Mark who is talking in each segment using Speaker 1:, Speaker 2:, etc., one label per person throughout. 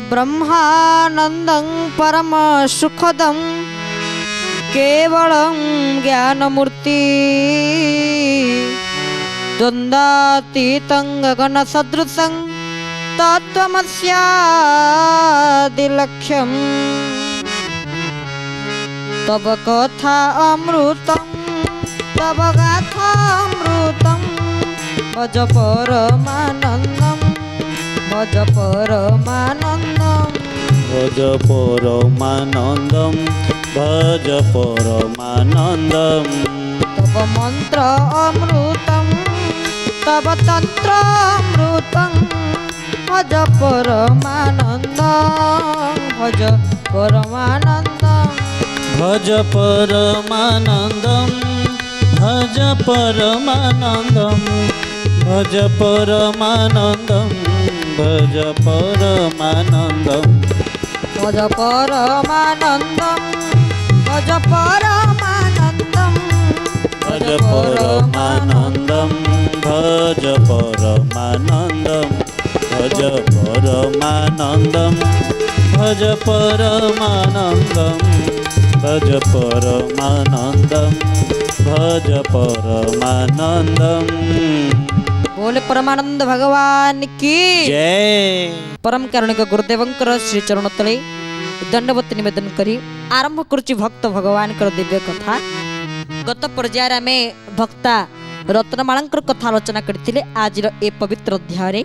Speaker 1: ब्रह्मानंदं परम सुखदं केवलं ज्ञानमूर्ति द्वन्द्वातीतं गगनसदृशं तत्त्वमस्यादिलक्ष्यं तव कथा अमृतं तव गाथा अमृतं भज परमानन्दं भज परमानन्दं
Speaker 2: भज परमानन्दं भज परमानन्दं
Speaker 1: तव मंत्र अमृतं तव तंत्र अमृतं भज परमानन्दं भज परमानन्दं
Speaker 2: भज परमानन्दं भज परमानन्दं भज परमानन्दं भज परमानन्दं
Speaker 1: भज परमानन्दं भज परमानन्दं
Speaker 2: भज परमानन्दं भज परमानन्दं भज परमानन्दं भज परमानन्दं भज परमानन्दं भज परमानन्दं।
Speaker 1: बोले परमानंद भगवान की
Speaker 2: जय।
Speaker 1: परम कारुणिक गुरुदेवंकर श्री चरण तले दंडवत निवेदन करी आरंभ करुची भक्त भगवान दिव्य कथा। गत पर्यायर आम भक्ता रत्नमालांकर कथा आलोचना करथिले। आज ए पवित्र अध्याय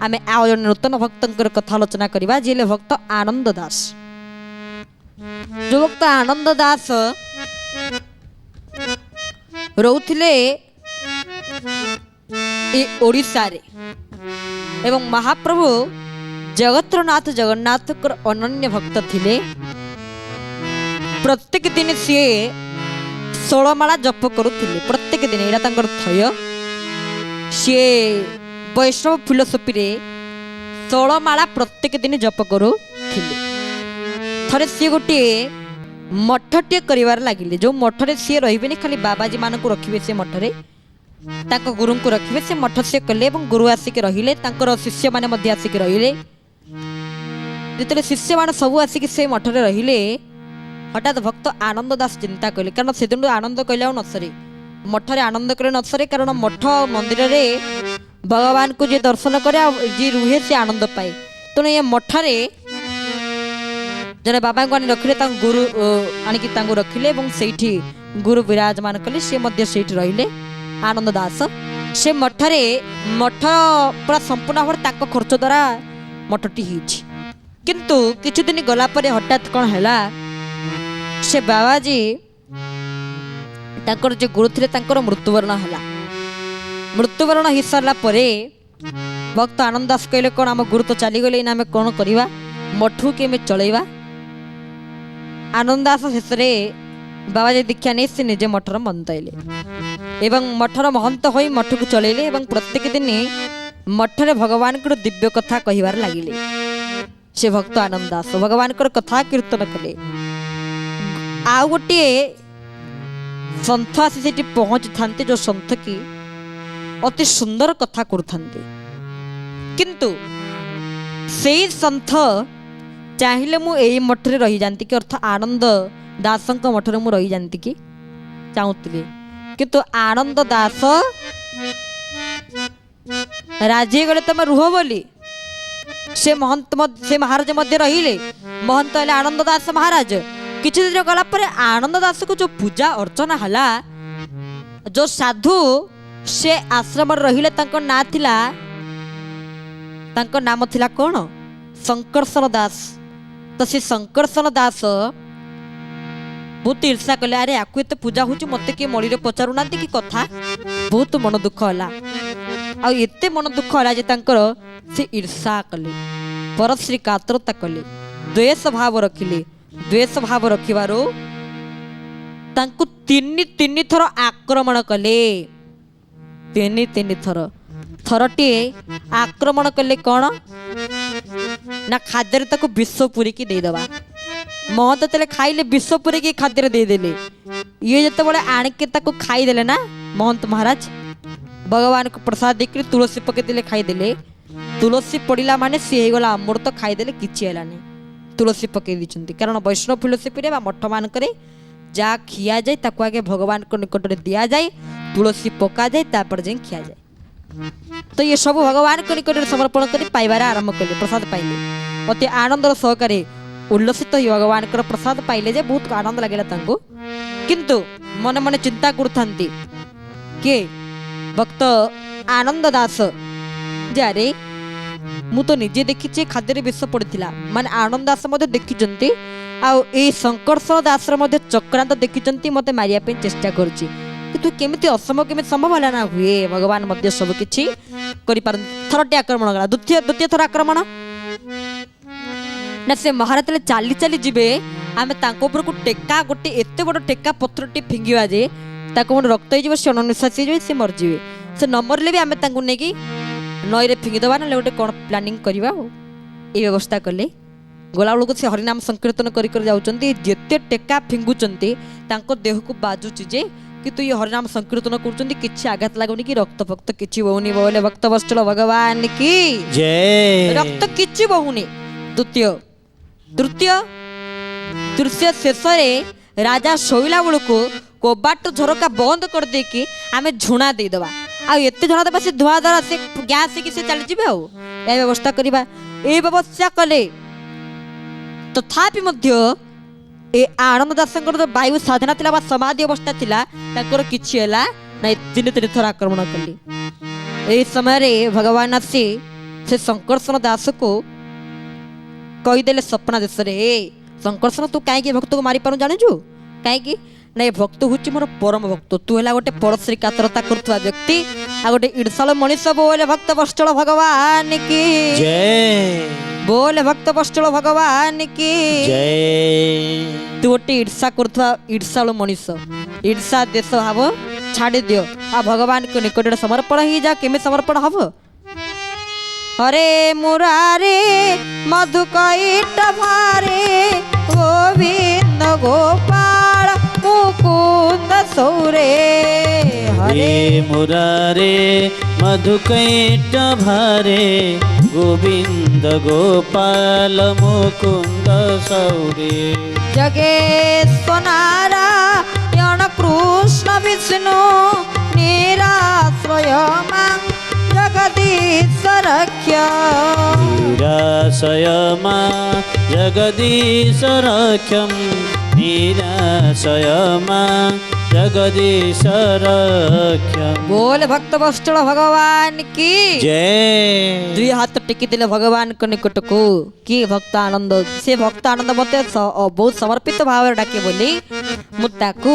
Speaker 1: आम आउ जन नूतन भक्तंकर कथा आलोचना करबा जिले भक्त आनंद दास। जो भक्त आनंद दास रहुथिले ओडिशा रे एवं महाप्रभु जगत्रनाथ जगन्नाथ अनन्य भक्त थिले। प्रत्येक दिन सी 16 माला जप करुथिले। प्रत्येक दिन एटा तांकर थय। सी वैष्णव फिलोसफी रे 16 माला प्रत्येक दिन जप करुथिले। थरे सी गोटे मठटे करिवार लागिले। जो मठरे सी रहिबेनी खाली बाबाजी मानकु रखिबे। से मठरे तांको गुरु को रखिबे। से मठ से कले एवं गुरु आसिक रहिले। तांकर शिष्य माने मध्य आसिक रहिले। जेतले शिष्य माने सब आसिक से मठरे रहिले हठात भक्त आनंद दास चिंता कले। कारण से दिन आनंद कइले नसरे मठरे आनंद करे नसरे। कारण मठ मंदिर रे भगवान को जे दर्शन करे जे रुहे से आनंद पाए। तो ये मठरे जने बाबा को आनी रखिले तांको गुरु आनिकी तांको रखिले एवं सेठी गुरु विराजमान कले। से मध्य सेठी रहिले आनंद दास। से मठरे मठ पूरा संपूर्ण भाव तांको खर्च द्वारा मठटी हिची। किंतु किछु दिन गला परे हठात कोन हैला से बाबाजी तांकर जे गुरु थिले तांकर मृत्युवरण हैला। मृत्युवरण हि सरला परे भक्त आनंद दास कहले कोन हम गुरु तो चली गले ना हम कोन करिवा मठु के में चलेवा। आनंद दास शेषरे बाबाजी दीक्षा नहीं से निजे मठर मंताइले एवं मठर महंत होई मठ को चलेले एवं प्रत्येक दिन मठरे भगवान को दिव्य कथा कहिबार लागिले। से भक्त आनंद दास भगवान को कथा कीर्तन कले। आउ गोटे संथ आसी सेठी पहुंच थांते। जो संथ की अति सुंदर कथा करथांते। किंतु सेई संथ चाहिले मु एई मठरे रही जानती कि अर्थ आनंद दासंक मठरे मु रही जानती कि चाहूतिले। किंतु आनंद दास राजी गले तमे रुह बोली। से महंत से महाराज मध्य रहिले। महंत हेले आनंद दास महाराज। किछि दिन गला परे आनंद दास को जो पूजा अर्चना हला जो साधु से आश्रम रहिले तांको ना थिला। तांको नाम थिला कोन शंकरसन दास। तो से शंकरसन दास बहुत ईर्षा कले। अरे आकु एते पूजा होची मते के मळी रे पचारू नांती कि कथा। बहुत मन दुख होला। आ एते मन दुख होला जे तांकर से ईर्षा कले परश्री कातरता कले द्वेष भाव रखिले। द्वेष भाव रखिबारो तांकु तीन थर आक्रमण कले। तीन थर थरटी आक्रमण कले कौन ନା ଖାଦ୍ୟରେ ତାକୁ ବିଷ ପୁରିକି ଦେଇଦେବା। ମହନ୍ତ ତେଲେ ଖାଇଲେ ବିଷ ପୁରିକି ଖାଦ୍ୟରେ ଦେଇଦେଲେ। ଇଏ ଯେତେବେଳେ ଆଣିକି ତାକୁ ଖାଇଦେଲେ ନା ମହନ୍ତ ମହାରାଜ ଭଗବାନଙ୍କୁ ପ୍ରସାଦ ଦେଇକି ତୁଳସୀ ପକେଇଦେଲେ ଖାଇଦେଲେ। ତୁଳସୀ ପଡ଼ିଲା ମାନେ ସିଏ ହେଇଗଲା ଅମୃତ, ଖାଇଦେଲେ କିଛି ହେଲାନି। ତୁଳସୀ ପକେଇ ଦେଇଛନ୍ତି କାରଣ ବୈଷ୍ଣବ ଫିଲୋସଫିରେ ବା ମଠମାନଙ୍କରେ ଯାହା ଖିଆଯାଏ ତାକୁ ଆଗେ ଭଗବାନଙ୍କ ନିକଟରେ ଦିଆଯାଏ, ତୁଳସୀ ପକାଯାଏ, ତାପରେ ଯାଇ ଖିଆଯାଏ। ତ ଇଏ ସବୁ ଭଗବାନଙ୍କ ନିକଟରେ ସମର୍ପଣ କରି ପାଇବାରେ ଆରମ୍ଭ କଲେ। ପ୍ରସାଦ ପାଇଲେ, ଅତି ଆନନ୍ଦର ସହକାରେ ଉଲ୍ଲସିତ ହୋଇ ଭଗବାନଙ୍କର ପ୍ରସାଦ ପାଇଲେ ଯେ ବହୁତ ଆନନ୍ଦ ଲାଗିଲା ତାଙ୍କୁ। କିନ୍ତୁ ମନେ ମନେ ଚିନ୍ତା କରୁଥାନ୍ତି କିଏ? ଭକ୍ତ ଆନନ୍ଦ ଦାସ। ଯାରେ ମୁଁ ତ ନିଜେ ଦେଖିଛି ଖାଦ୍ୟରେ ବିଷ ପଡ଼ିଥିଲା, ମାନେ ଆନନ୍ଦ ଦାସ ମଧ୍ୟ ଦେଖିଛନ୍ତି। ଆଉ ଏଇ ଶଙ୍କର୍ଷଣ ଦାସର ମଧ୍ୟ ଚକ୍ରାନ୍ତ ଦେଖିଛନ୍ତି, ମୋତେ ମାରିବା ପାଇଁ ଚେଷ୍ଟା କରୁଛି। କିନ୍ତୁ କେମିତି ଅସମ୍ଭବ କେମିତି ସମ୍ଭବ ହେଲା ନା? ହୁଏ ଭଗବାନ ମଧ୍ୟ ସବୁ କିଛି କରିପାରନ୍ତି। ଥରଟି ଆକ୍ରମଣ କଲା, ଦ୍ୱିତୀୟ ଥର ଆକ୍ରମଣ ନା ସେ ମହାରାଜ ଯେତେବେଳେ ଚାଲି ଚାଲି ଯିବେ, ଆମେ ତାଙ୍କ ଉପରକୁ ଟେକା ଗୋଟେ ଏତେ ବଡ଼ ଟେକା ପତ୍ରଟି ଫିଙ୍ଗିବା ଯେ ତାକୁ ଗୋଟେ ରକ୍ତ ହେଇଯିବ, ସେ ଅଣନିଶ୍ୱାସୀ ହେଇଯିବେ, ସେ ମରିଯିବେ। ସେ ନ ମରିଲେ ବି ଆମେ ତାଙ୍କୁ ନେଇକି ନଈରେ ଫିଙ୍ଗିଦେବା, ନହେଲେ ଗୋଟେ କ'ଣ ପ୍ଲାନିଂ କରିବା। ଆଉ ଏଇ ବ୍ୟବସ୍ଥା କଲେ। ଗଲାବେଳକୁ ସେ ହରିନାମ ସଂକୀର୍ତ୍ତନ କରି କରି ଯାଉଛନ୍ତି। ଯେତେ ଟେକା ଫିଙ୍ଗୁଛନ୍ତି ତାଙ୍କ ଦେହକୁ ବାଜୁଛି ଯେ, କିନ୍ତୁ ଇଏ ହରିନାମ ସଂକୀର୍ତ୍ତନ କରୁଛନ୍ତି, କିଛି ଆଘାତ ଲାଗୁନି କି ରକ୍ତ ଫକ୍ତ କିଛି ବହୁନି। ବୋଲେ ଭକ୍ତ ବତ୍ସଳ ଭଗବାନ କି
Speaker 2: ଜୟ।
Speaker 1: ରକ୍ତ କିଛି ବହୁନି। ତୃତୀୟ ଶେଷରେ ରାଜା ଶୋଇଲା ବେଳକୁ କବାଟ ଝରକା ବନ୍ଦ କରିଦେଇକି ଆମେ ଝୁଣା ଦେଇଦେବା। ଆଉ ଏତେ ଝୁଣା ଦେବା ସେ ଧୂଆ ଦ୍ୱାରା ସେ ଗ୍ୟାସ୍ ହେଇକି ସେ ଚାଲିଯିବେ। ଆଉ ଏ ବ୍ୟବସ୍ଥା କରିବା। এই ବ୍ୟବସ୍ଥା କଲେ ତଥାପି ମଧ୍ୟ ଏ ଆନନ୍ଦ ଦାସଙ୍କର ଯେଉଁ ବାୟୁ ସାଧନା ଥିଲା ବା ସମାଧି ଅବସ୍ଥା ଥିଲା, ତାଙ୍କର କିଛି ହେଲା ନାଇଁ। ତିନି ଥର ଆକ୍ରମଣ କଲେ। ଏହି ସମୟରେ ଭଗବାନ ଆସି ସେ ଶଙ୍କର୍ଷଣ ଦାସକୁ କହିଦେଲେ ସ୍ୱପ୍ନ ଦେଶରେ, ଏ ଶଙ୍କର୍ଷଣ ତୁ କାହିଁକି ଭକ୍ତକୁ ମାରିପାରୁ ଜାଣିଛୁ? କାହିଁକି ନା ଏ ଭକ୍ତ ହେଉଛି ମୋର ପରମ ଭକ୍ତ। ତୁ ହେଲା ଗୋଟେ ପରଶ୍ରୀ କାତରତା କରୁଥିବା ବ୍ୟକ୍ତି, ଆଉ ଗୋଟେ ଈର୍ଷାଳ ମଣିଷ। ବୋଲେ ଭକ୍ତ ବତ୍ସଳ ଭଗବାନ କି
Speaker 2: ଜୟ।
Speaker 1: ବୋଲେ ଭକ୍ତ ବତ୍ସଳ ଭଗବାନ କି
Speaker 2: ଜୟ।
Speaker 1: ତୁ ଗୋଟେ ଈର୍ଷା କରୁଥିବା ଈର୍ଷାଳୁ ମଣିଷ। ଈର୍ଷା ଦେଶ ଭାବ ଛାଡ଼ି ଦିଅ, ଆଉ ଭଗବାନଙ୍କ ନିକଟରେ ସମର୍ପଣ ହେଇଯା। କେମିତି ସମର୍ପଣ ହବ? ହରେ ମୁରାରେ ମଧୁକୈଟ ଭାରେ ଗୋବିନ୍ଦ ଗୋପାଳ ମୁକୁନ୍ଦ ସୌରେ।
Speaker 2: ହରେ ମୁରାରେ ମଧୁକୈଟ ଭାରେ ଗୋବିନ୍ଦ ଗୋପାଳ ମୁକୁନ୍ଦ ସୌରେ।
Speaker 1: জগেশ্বর নারায়ণ কৃষ্ণ বিষ্ণু নিরাশ্রয় মাং জগদীশ রক্ষ।
Speaker 2: নিরাশয় মা জগদীশ রক্ষম। নিরাশয় মা জগদীশ রক্ষম।
Speaker 1: बोल भक्त बत्सल भगवान की
Speaker 2: जय।
Speaker 1: दुई हाथ टेकी दिले भगवान को निकट को। कि भक्त आनंद, से भक्त आनंद मते बहुत समर्पित भाव डाके बोली मु ताकू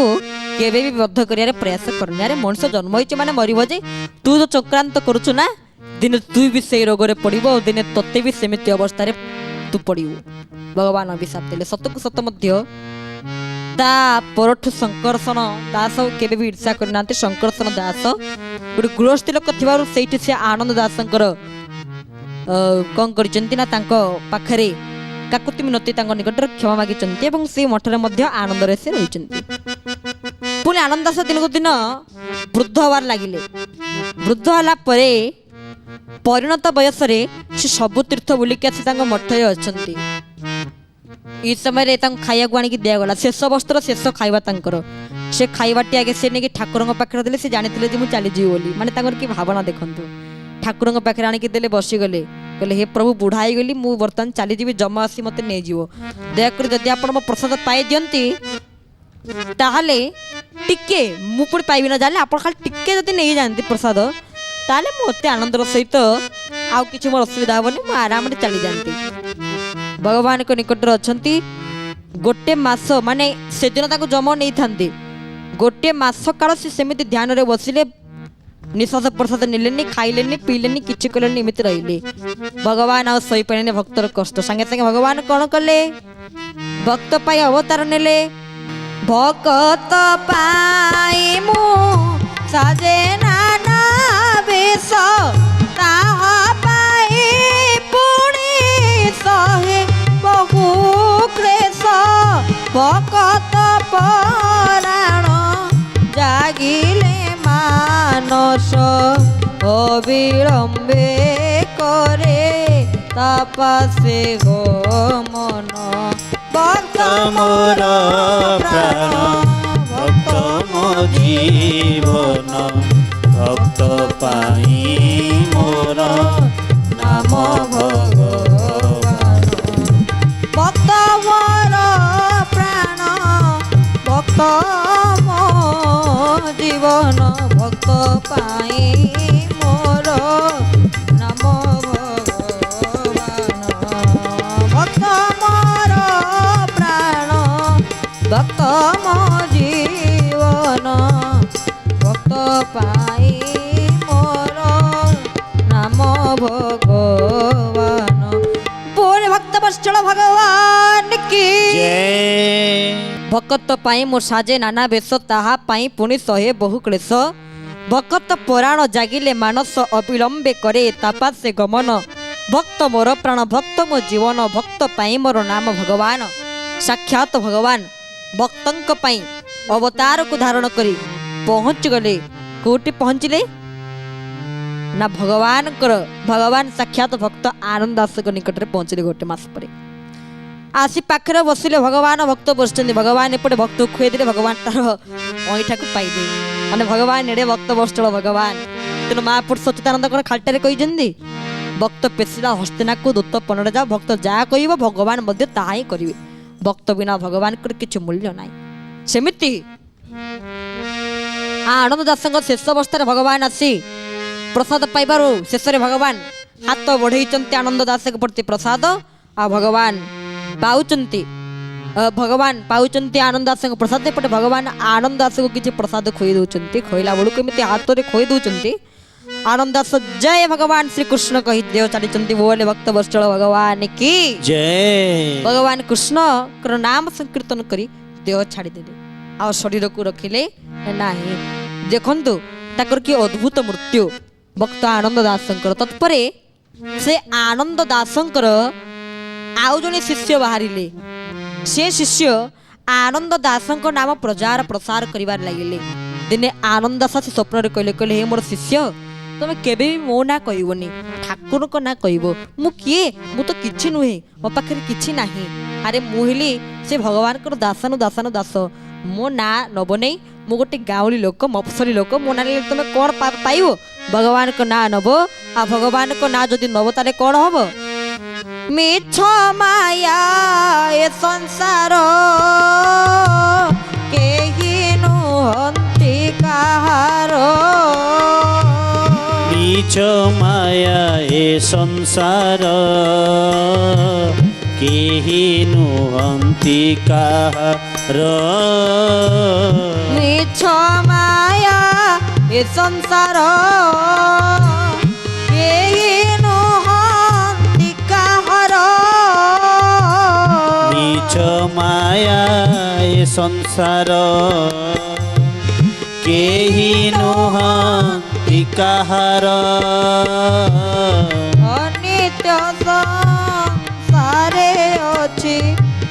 Speaker 1: केबे भी बद्ध करियारे प्रयास करनी। अरे मनुष्य जन्म होइछ माने मरिबो जे। तू जो चक्रांत करूछु ना, दिने तू भी से रोग रे पड़िबो, दिने तते भी सेमिति अवस्था रे तू पड़िबो। भगवान अभिशाप देले। सतकु सत मध्य ता परठु शंकरषण दास केबे भी ईर्षा करना। शंकरषण दास गोटे गृहस्थी लोक थिबारु सेठी से आनंद दासंकर कौन करचंती ना तांको पाखरे काकुति मिनती तांको निकट क्षमा मागिचंती एवं से मठरे मध्य आनंद रे से रहिचंती। पुणी आनंद दास दिन को दिन वृद्ध हवार लागिले। वृद्ध होला परे परिणत बयस रे से सब तीर्थ बुलिक आसी तांको मठरे अछंती। ई समय खाइया आनी दिगला शेष वस्त्र शेष खाଇବା ତାଙ୍କର। से खाइबाटी आगे से नहीं ठाकुरଙ୍କ पाखरे देले। से जानिथिले जे मु चली जीव बोली, माने तांकर की भावना देखंतु। ठाकुरଙ୍କ पाखरे आनी देले, बसीगले, कहले हे प्रभु बुढ़ा गली, मु बर्तमान चली जीवी, जमा आसी मते नहीं जीव। दयाकर जदि आपण मो प्रसाद पाई दियंती ताहले टिके मु पुणी पाइबि ना जाने। आपण खाली टिके जदि नहीं जानती प्रसाद ताहले मु अति आनंदर सहित आउ किछि मोर असुविधा होबनी, मु आराम रे चली जानती। भगवान को निकट अच्छा गोटे मास माने से दिन ताको जम नहीं थांती। गोटे मास काल से सेमिति ध्यान रे बसिले, निश्वास प्रसाद नेलेनी, खाइलेनी, पीलेनी, किछि कलेनी, एमिति रहिले। भगवान आ सही पाने भक्तर कष्ट संगे संगे भगवान कौन कले? भक्त पाई अवतार नेले। भक्त पाई मु साजे नाना बेश, ताहा पाई पुणी অবিলম্বে করে তাপাসে গমন ভক্ত
Speaker 2: মোর প্রাণ ভক্ত মো জীবন ভক্ত পাই মোর নাম ভগবান
Speaker 1: ভক্ত মোর প্রাণ ভক্ত মো জীবন ভক্ত পাই মোর নাম ভগবান ভক্ত মোর প্রাণ ভক্ত মো জীবন ভক্ত পাই মোর নাম ভগবান बोल भक्त बत्सल भगवान की
Speaker 2: जय
Speaker 1: भक्त पाई मो साजे नाना बेश ताहा पाई पुनि सहे बहु क्लेश भक्त पुराण जागिले मानस अविलंबे करे तापा से गमन भक्त मोर प्राण भक्त मो जीवन भक्त पाई मोर नाम भगवान साक्षात भगवान भक्तंक पाई अवतार को धारण करी पहुँच गले कोटि पहुँचले ना भगवान भगवान साक्षात भक्त आनंद दास निकट में पहुंचले गोटे मास पर आसी पाखरे बसिले भगवान भक्त बसुँच भगवान एपटे भक्त खुए दे भगवान तार अईठा को पाइले माने भगवान एड़े भक्त बसुल भगवान तेणु महापुरुष सच्चिदानंद कौन खालटारे कही भक्त पेशिला हस्तिना को दूत पनड़ जाओ भक्त जहाँ कह भगवान मध्य ताहा ही करेंगे भक्त बिना भगवान किसी मूल्य ना सेमती आनंद दास शेष अवस्था भगवान आसी प्रसाद पाइबार शेष भगवान हाथ बढ़ई आनंद दास प्रति प्रसाद आ भगवान पाउचंती भगवान पाउचंती आनंद दास प्रसाद एपटे भगवान आनंद दास को किसी प्रसाद खोई दौरान खोईला बेलू केमी हाथ में खोई दौरान आनंद दास जय भगवान श्री कृष्ण कही देव चली बोले भक्त बत्सल भगवान की
Speaker 2: जय
Speaker 1: भगवान कृष्ण नाम संकीर्तन करी देह छाड़ीदे आ शरीर को रखिले नाही देखंतु ताकर कि अद्भुत मृत्यु भक्त आनंद दासंकर तत्परे से आनंद दासंकर आउ जने शिष्य बाहरिले से शिष्य आनंद दासंक नाम प्रचार प्रसार करिवार लागिले दिने आनंद दास से स्वप्न रे कहले हे मोर शिष्य तुम केबे भी मो ना कहबोनी ठाकुर को ना कहबो मु किए मु तो किछि नुहे मो पाखरे किछि नाही अरे मुहिली से भगवान को दासनु दासनु दास मो ना नब नहीं मु गोटे गाँवली लोक मफसली लोक मो ना तुम कौन पाइब भगवान को ना नब आ भगवान को ना जदि नब ताले कौन हम मिछ माया ए संसार केही नुहंती काहार
Speaker 2: मिछ माया ए संसार केही नुहंती काहार
Speaker 1: मिछ माया ए संसार केही नुहंती काहार
Speaker 2: मिछ माया ए संसार केही नुहंती काहार
Speaker 1: अनित्य संसारे अछि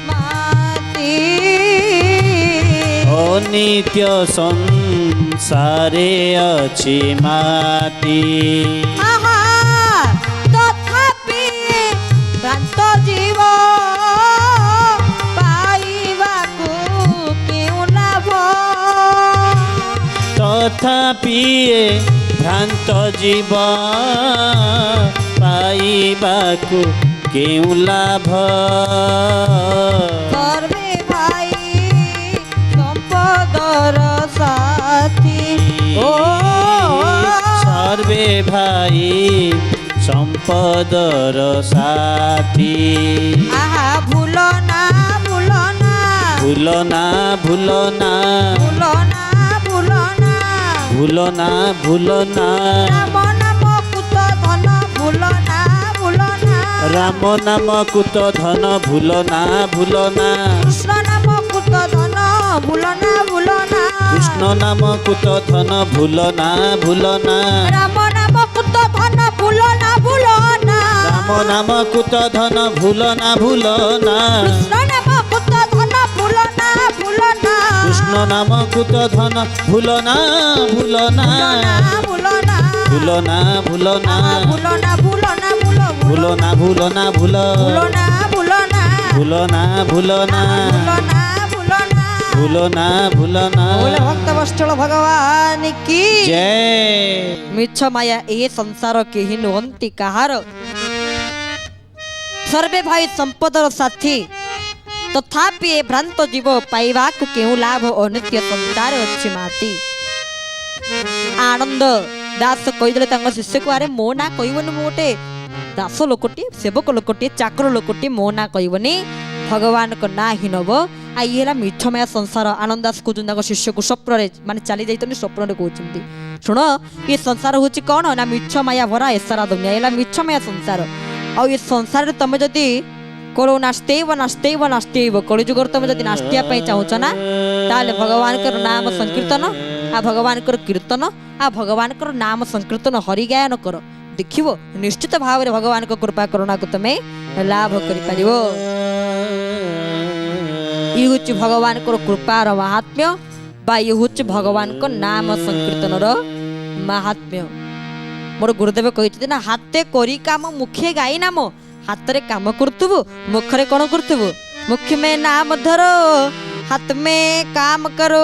Speaker 1: माती
Speaker 2: अनित्य संसारे अछि माटी
Speaker 1: आहा तथापि भ्रांत जीव पाइबाकु केउ लाभ
Speaker 2: तथापि भ्रांत जीव पाइबाकु केउ लाभ
Speaker 1: सर्वे भाई संपदर साथी ओ
Speaker 2: सर्वे भाई संपदर साथी
Speaker 1: आहा भूलना भूलना
Speaker 2: भूलना भूलना
Speaker 1: भूलना भूलना
Speaker 2: भूलना भूलना
Speaker 1: राम नाम कुत धन भूलना भूलना
Speaker 2: राम नाम कुत धन भूलना भूलना
Speaker 1: कृष्ण नाम कुत धन भूलना भूलना
Speaker 2: कृष्ण नाम कुत धन भूलना भूलना
Speaker 1: राम नाम कुत धन भूलना भूलना
Speaker 2: कृष्ण नाम कुत धन भूलना भूलना
Speaker 1: कृष्ण नाम कुत धन भूलना भूलना
Speaker 2: भूलना भूलना
Speaker 3: ভুলো না ভুলো না
Speaker 2: ভুলো না ভুলো না ভুলো
Speaker 3: ভুলো না ভুলো না ভুলো
Speaker 2: ভুলো না ভুলো না
Speaker 3: ভুলো না ভুলো না
Speaker 2: ভুলো না ভুলো না
Speaker 3: ভুলো না ভুলো না
Speaker 1: बोले भक्त वत्सल भगवान की
Speaker 3: जय
Speaker 1: मिछ माया ए संसार केहि नुहंती काहार सर्वे भाई संपदर साथी तथापि ए भ्रांत जीव पाइबाकु केउ लाभ अनित्य संसार अछि माती आनंद दास कहिदेले तांग शिष्य को अरे मो ना कहिबनी मो गोटे दास लोकटी सेवक लोकटी चाकर लोकटी मो ना कहिबनी भगवान को ना ही नब आ ये ହେଲା ମିଛମାୟା ସଂସାର ଆନନ୍ଦ ଦାସ କହୁଛନ୍ତି ତାଙ୍କ ଶିଷ୍ୟକୁ ସ୍ୱପ୍ନରେ ମାନେ ଚାଲି ଯାଇଛନ୍ତି ସ୍ୱପ୍ନରେ କହୁଛନ୍ତି ଶୁଣ ଏ ସଂସାର ହେଉଛି କ'ଣ ନା ମିଛମାୟା ଭରା ଏସାରା ଦୁନିଆ ହେଲା ମିଛମାୟା ସଂସାର ଆଉ ଏ ସଂସାରରେ ତମେ ଯଦି କୋଳ ନାସ୍ତେଇବ କଳିଯୁଗରେ ତମେ ଯଦି ନାସ୍ତିବା ପାଇଁ ଚାହୁଁଛ ନା ତାହେଲେ ଭଗବାନଙ୍କର ନାମ ସଂକୀର୍ତ୍ତନ ଆଉ ଭଗବାନଙ୍କର କୀର୍ତ୍ତନ ଆଉ ଭଗବାନଙ୍କର ନାମ ସଂକୀର୍ତ୍ତନ ହରିଗାୟନ କର ଦେଖିବ ନିଶ୍ଚିତ ଭାବରେ ଭଗବାନଙ୍କ କୃପା କରୁଣାକୁ ତମେ ଲାଭ କରିପାରିବ ये हूँ भगवान को कृपार महात्म्य बा ये हूँ भगवान को नाम संकीर्तन महात्म्य मोर गुरुदेव कही ना हाथे करी काम मुखे गाई नाम हाथ रे काम करतुबु मुखरे कौन करतुबु मुख में नाम धरो हाथ में काम करो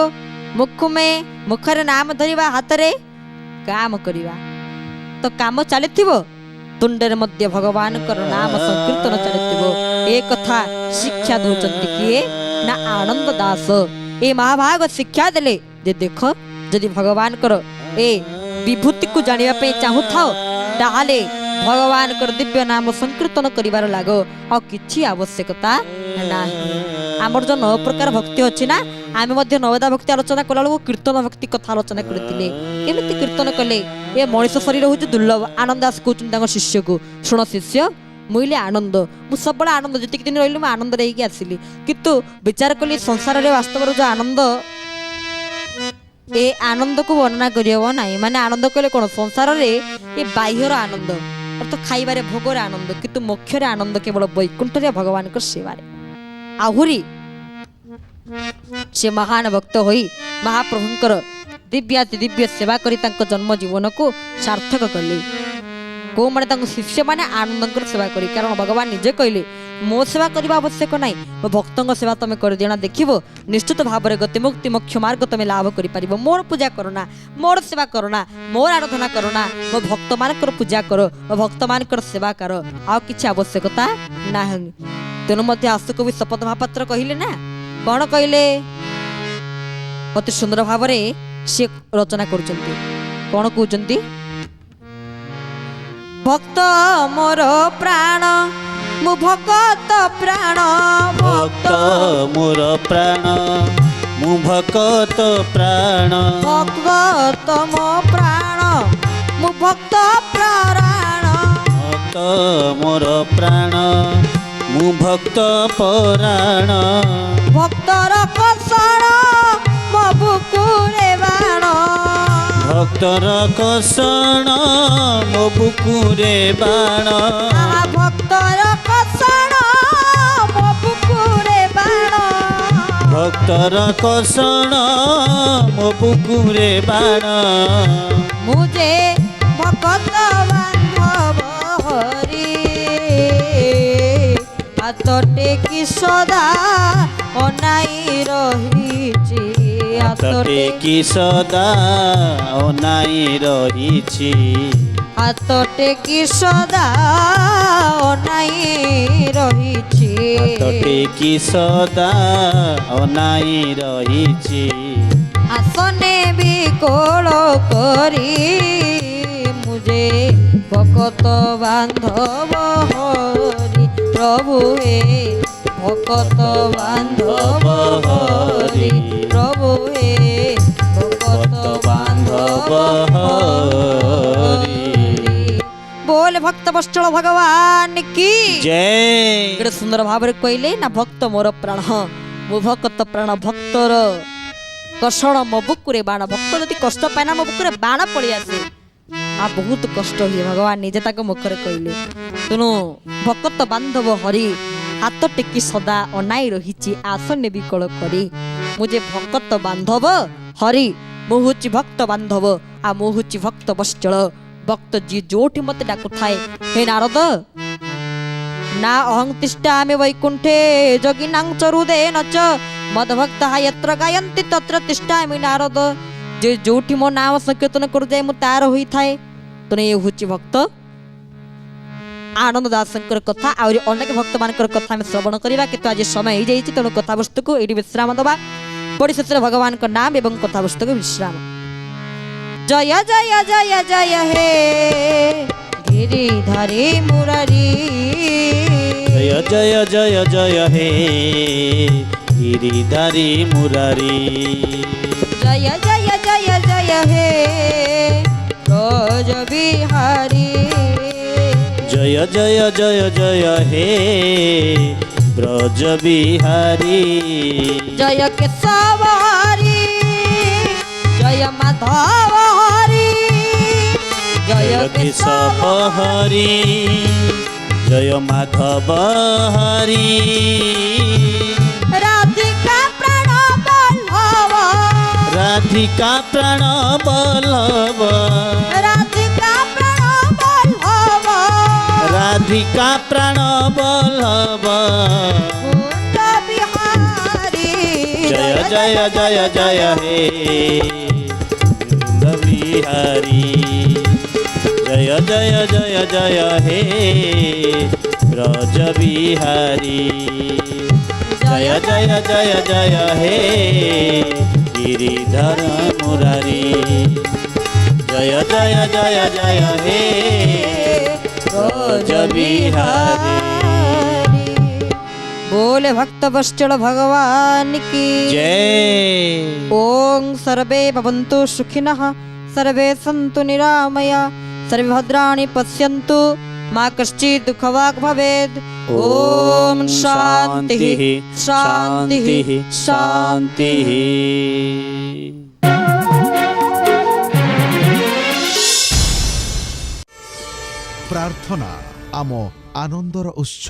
Speaker 1: मुखरे नाम धरिबा हाथ रे काम करिबा तो काम चलिथिबो तुंडे मध्य भगवान नाम संकीर्तन चलिथिबो ए कथा शिक्षा दौचंती किए ना आनंद दास ए महाभाग शिक्षा देले जे देख जदि भगवान कर ए विभूति को जानिबा पे चाहू थाओ ताहाले भगवान कर दिव्य नाम संकीर्तन करिवार लागो आ किछि आवश्यकता नाही आमर जो 9 प्रकार भक्ति अछि ना आमे मध्य नवदा भक्ति आलोचना कला लोग कीर्तन भक्ति कथा आलोचना करथिले एमिति कीर्तन कले ए मनुष्य शरीर होछि दुर्लभ आनंद दास कहउछन तांग शिष्य को सुनो शिष्य मुइले आनंद मु सब बड़ा आनंद जति दिन रहिलु म आनंद रही के आसिली किंतु विचार कली संसार रे वास्तव रो जो आनंद ए आनंद को वर्णना करियो नाही माने आनंद कले कोन संसार रे ए बाह्यर आनंद अर्थ खाइबारे भोगरे आनंद किंतु मोक्षरे आनंद केवल वैकुंठ रे भगवान को सेवा रे आहुरी से महान भक्त होई महाप्रभुंकर दिव्य सेवा करी तांको जन्म जीवन को सार्थक कले को माने शिष्य माने आनंद सेवा करी कारण भगवान निजे कहले मो सेवा करबा आवश्यक नाही मो भक्तंग सेवा तमे कर देना देखिबो निश्चित भाव रे गति मुक्ति मोक्ष मार्ग तमे लाभ करि परिबो मोर पूजा करना मोर सेवा करना मोर आराधना करना मो भक्त मानकर पूजा करो मो भक्त मानकर सेवा करो आ किछि आवश्यकता नाही तेनु मध्ये आसुक भी शपथ महापात्र कहिले ना कोन कहिले अति सुंदर भाव रे से रचना करूचंती कोन कहउचंती भक्त मोर प्राण मु भक्त प्राण
Speaker 3: भक्त मोर प्राण मु भक्त प्राण
Speaker 1: भक्त मो प्राण मु भक्त प्राण
Speaker 3: भक्त मोर प्राण मु भक्त पराण
Speaker 1: भक्तर कषण मो बुकुरे बाण
Speaker 3: भक्तर कषण मो बुकुरे बाण
Speaker 1: भक्तर कषण मो बुकुरे बाण
Speaker 3: भक्तर कषण मो बुकुरे बाण
Speaker 1: मुझे भक्त बांधव हरि हाथ टेकी सदा अनाई रहिछि
Speaker 3: हाथ टेकी सदा अनाई रहिछि
Speaker 1: हाथ टेकी सदा अनाई रहिछि
Speaker 3: हाथ टेकी सदा अनाई रहिछि
Speaker 1: आसने भी कोल करी मुझे भक्त बांधव हरि प्रभु हे भक्त बांधव हरि प्रभु हे भक्त बांधव हरि बोल भक्त वत्सल भगवान की
Speaker 3: जय
Speaker 1: एडे सुंदर भाव रे कहले ना भक्त मोर प्राण मो भक्त प्राण भक्तर कषण मो बुकुरे बाण भक्त जदि कष्ट पाए मो बुकुरे बाण पड़ी आसे आ बहुत कष्ट हुए भगवान निजे ताक मुखरे कहले तेणु भक्त बांधव हरि हाथ टेकी सदा अनाई रही आसने विकल करी मुझे भक्त बांधव हरि मु हूँ भक्त बांधव आ मु हूँ भक्त वत्सल भक्त जी जोठी मते डाकु थाए हे नारद ना अहं तिष्ठामि वैकुंठे जोगिनां चरुदे नच मदभक्तः यत्र गायन्ति तत्र तिष्ठामि नारद जे जोठी मो नाम संकीर्तन करू जाए मु तार होई थाए तने ये होची भक्त आनंद दासंकर कथा और अनेक भक्त मानकर कथा में श्रवण करिबा किंतु आज समय हो जाइछि तेणु कथा वस्तु को एडी विश्राम दबा परि शेष भगवान का नाम एवं कथा वस्तु को विश्राम जय जय जय जय हे गिरिधारी मुरारी
Speaker 3: जय जय जय जय हे गिरिधारी मुरारी
Speaker 1: जय जय जय जय हे ब्रज बिहारी
Speaker 3: जय जय जय जय हे ब्रज बिहारी
Speaker 1: जय केशवहरी जय माधवहरी
Speaker 3: जय केशव हरि जय माधव हरि
Speaker 1: राधिका प्राण बल्लभ
Speaker 3: राधिका प्राण बल्लभ
Speaker 1: राधिका प्राण बल्लभ
Speaker 3: राधिका प्राण बल्लभ
Speaker 1: कुंज बिहारी
Speaker 3: जय जय जय जय हे कुंज बिहारी जय जय जय जय हे ब्रज बिहारी जय जय जय जय हे गिरिधर मुरारी जय जय जय जय हे ब्रज बिहारी
Speaker 1: बोले भक्त वत्सल भगवान की
Speaker 3: जय
Speaker 1: ओम सर्वे भवन्तु सुखिनः सर्वे सन्तु निरामया सर्वे भद्राणि पश्यन्तु मा कश्चित् दुःखभाग् भवेत् ओम शांति शांति शांति
Speaker 4: प्रार्थना आम आनंदर उत्स।